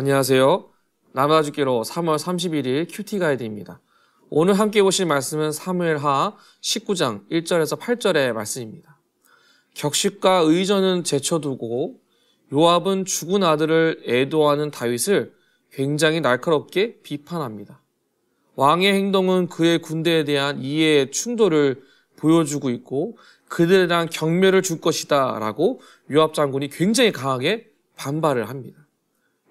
안녕하세요. 나눠주기로 3월 31일 큐티 가이드입니다. 오늘 함께 보실 말씀은 사무엘하 19장 1절에서 8절의 말씀입니다. 격식과 의전은 제쳐두고 요압은 죽은 아들을 애도하는 다윗을 굉장히 날카롭게 비판합니다. 왕의 행동은 그의 군대에 대한 이해의 충돌을 보여주고 있고 그들에 대한 경멸을 줄 것이다 라고 요압 장군이 굉장히 강하게 반발을 합니다.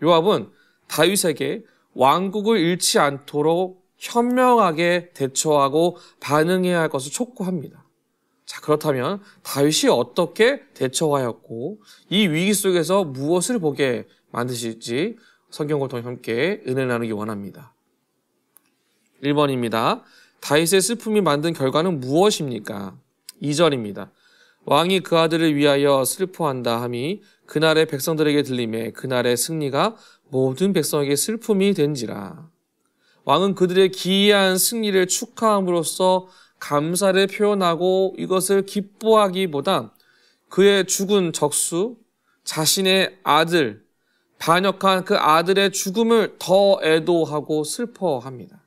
요압은 다윗에게 왕국을 잃지 않도록 현명하게 대처하고 반응해야 할 것을 촉구합니다. 자, 그렇다면 다윗이 어떻게 대처하였고 이 위기 속에서 무엇을 보게 만드실지 성경을 통해 함께 은혜를 나누기 원합니다. 1번입니다. 다윗의 슬픔이 만든 결과는 무엇입니까? 2절입니다. 왕이 그 아들을 위하여 슬퍼한다 함이 그날의 백성들에게 들림에 그날의 승리가 모든 백성에게 슬픔이 된지라. 왕은 그들의 기이한 승리를 축하함으로써 감사를 표현하고 이것을 기뻐하기보다 그의 죽은 적수, 자신의 아들, 반역한 그 아들의 죽음을 더 애도하고 슬퍼합니다.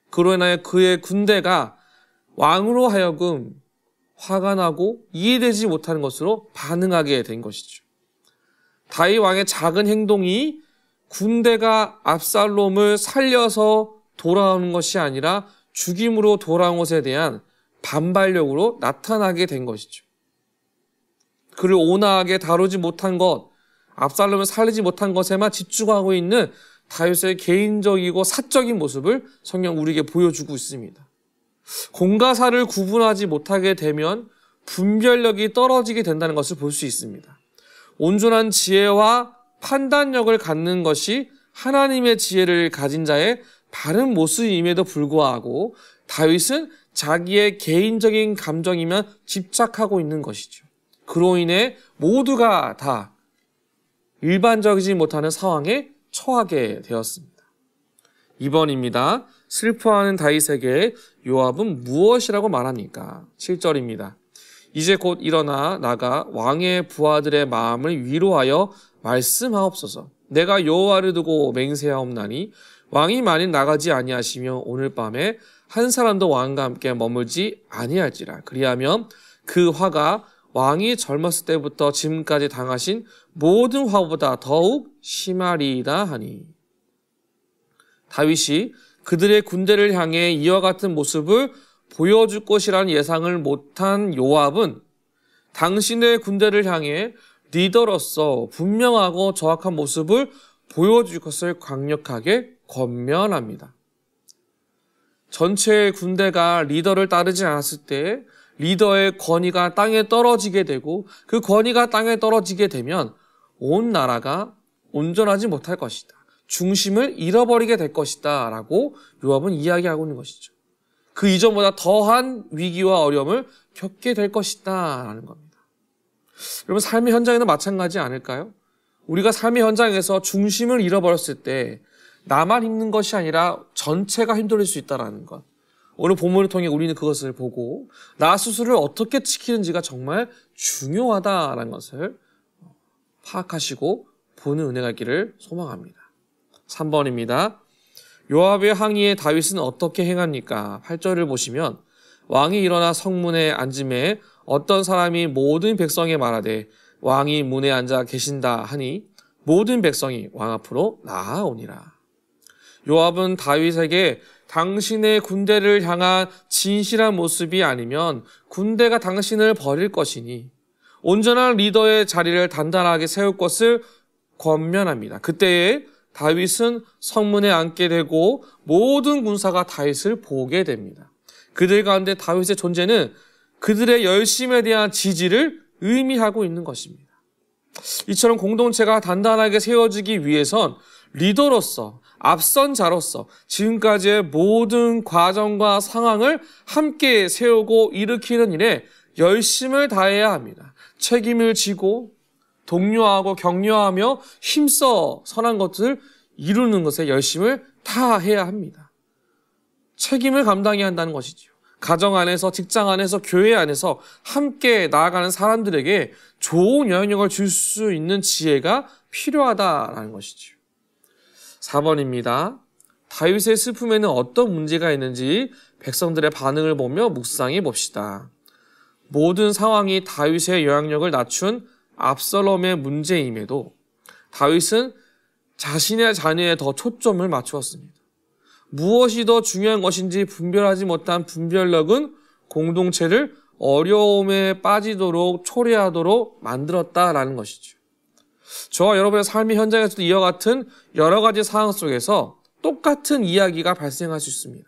그로 인하여 그의 군대가 왕으로 하여금 화가 나고 이해되지 못하는 것으로 반응하게 된 것이죠. 다윗 왕의 작은 행동이 군대가 압살롬을 살려서 돌아오는 것이 아니라 죽임으로 돌아온 것에 대한 반발력으로 나타나게 된 것이죠. 그를 온화하게 다루지 못한 것, 압살롬을 살리지 못한 것에만 집중하고 있는 다윗의 개인적이고 사적인 모습을 성경 우리에게 보여주고 있습니다. 공과 사를 구분하지 못하게 되면 분별력이 떨어지게 된다는 것을 볼 수 있습니다. 온전한 지혜와 판단력을 갖는 것이 하나님의 지혜를 가진 자의 바른 모습임에도 불구하고 다윗은 자기의 개인적인 감정이면 집착하고 있는 것이죠. 그로 인해 모두가 다 일반적이지 못하는 상황에 처하게 되었습니다. 2번입니다. 슬퍼하는 다윗에게 요압은 무엇이라고 말합니까? 7절입니다. 이제 곧 일어나 나가 왕의 부하들의 마음을 위로하여 말씀하옵소서. 내가 여호와를 두고 맹세하옵나니 왕이 만일 나가지 아니하시며 오늘 밤에 한 사람도 왕과 함께 머물지 아니할지라. 그리하면 그 화가 왕이 젊었을 때부터 지금까지 당하신 모든 화보다 더욱 심하리이다 하니. 다윗이 그들의 군대를 향해 이와 같은 모습을 보여줄 것이라는 예상을 못한 요압은 당신의 군대를 향해 리더로서 분명하고 정확한 모습을 보여줄 것을 강력하게 권면합니다. 전체 군대가 리더를 따르지 않았을 때 리더의 권위가 땅에 떨어지게 되고 그 권위가 땅에 떨어지게 되면 온 나라가 온전하지 못할 것이다. 중심을 잃어버리게 될 것이다 라고 요압은 이야기하고 있는 것이죠. 그 이전보다 더한 위기와 어려움을 겪게 될 것이다 라는 겁니다. 여러분, 삶의 현장에는 마찬가지 아닐까요? 우리가 삶의 현장에서 중심을 잃어버렸을 때 나만 힘든 것이 아니라 전체가 힘들어질 수 있다는 것. 오늘 본문을 통해 우리는 그것을 보고 나 스스로를 어떻게 지키는지가 정말 중요하다라는 것을 파악하시고 보는 은혜가 있기를 소망합니다. 3번입니다. 요압의 항의에 다윗은 어떻게 행합니까? 8절을 보시면 왕이 일어나 성문에 앉음에 어떤 사람이 모든 백성에 말하되 왕이 문에 앉아 계신다 하니 모든 백성이 왕 앞으로 나아오니라. 요압은 다윗에게 당신의 군대를 향한 진실한 모습이 아니면 군대가 당신을 버릴 것이니 온전한 리더의 자리를 단단하게 세울 것을 권면합니다. 그때에 다윗은 성문에 앉게 되고 모든 군사가 다윗을 보게 됩니다. 그들 가운데 다윗의 존재는 그들의 열심에 대한 지지를 의미하고 있는 것입니다. 이처럼 공동체가 단단하게 세워지기 위해선 리더로서 앞선 자로서 지금까지의 모든 과정과 상황을 함께 세우고 일으키는 일에 열심을 다해야 합니다. 책임을 지고 독려하고 격려하며 힘써 선한 것을 이루는 것에 열심을 다해야 합니다. 책임을 감당해야 한다는 것이죠. 가정 안에서, 직장 안에서, 교회 안에서 함께 나아가는 사람들에게 좋은 영향력을 줄 수 있는 지혜가 필요하다라는 것이죠. 4번입니다. 다윗의 슬픔에는 어떤 문제가 있는지 백성들의 반응을 보며 묵상해 봅시다. 모든 상황이 다윗의 영향력을 낮춘 압살롬의 문제임에도 다윗은 자신의 자녀에 더 초점을 맞추었습니다. 무엇이 더 중요한 것인지 분별하지 못한 분별력은 공동체를 어려움에 빠지도록 초래하도록 만들었다라는 것이죠. 저와 여러분의 삶의 현장에서도 이와 같은 여러 가지 상황 속에서 똑같은 이야기가 발생할 수 있습니다.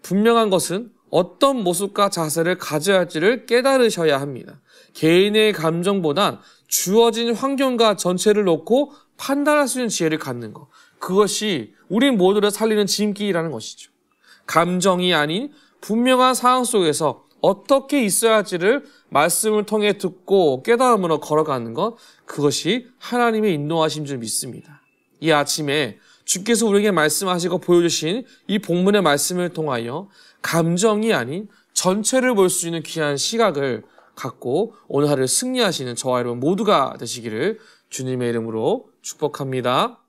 분명한 것은 어떤 모습과 자세를 가져야 할지를 깨달으셔야 합니다. 개인의 감정보단 주어진 환경과 전체를 놓고 판단할 수 있는 지혜를 갖는 것. 그것이 우리 모두를 살리는 지름길이라는 것이죠. 감정이 아닌 분명한 상황 속에서 어떻게 있어야 할지를 말씀을 통해 듣고 깨달음으로 걸어가는 것, 그것이 하나님의 인도하심 줄 믿습니다. 이 아침에 주께서 우리에게 말씀하시고 보여주신 이 본문의 말씀을 통하여 감정이 아닌 전체를 볼 수 있는 귀한 시각을 갖고 오늘 하루를 승리하시는 저와 여러분 모두가 되시기를 주님의 이름으로 축복합니다.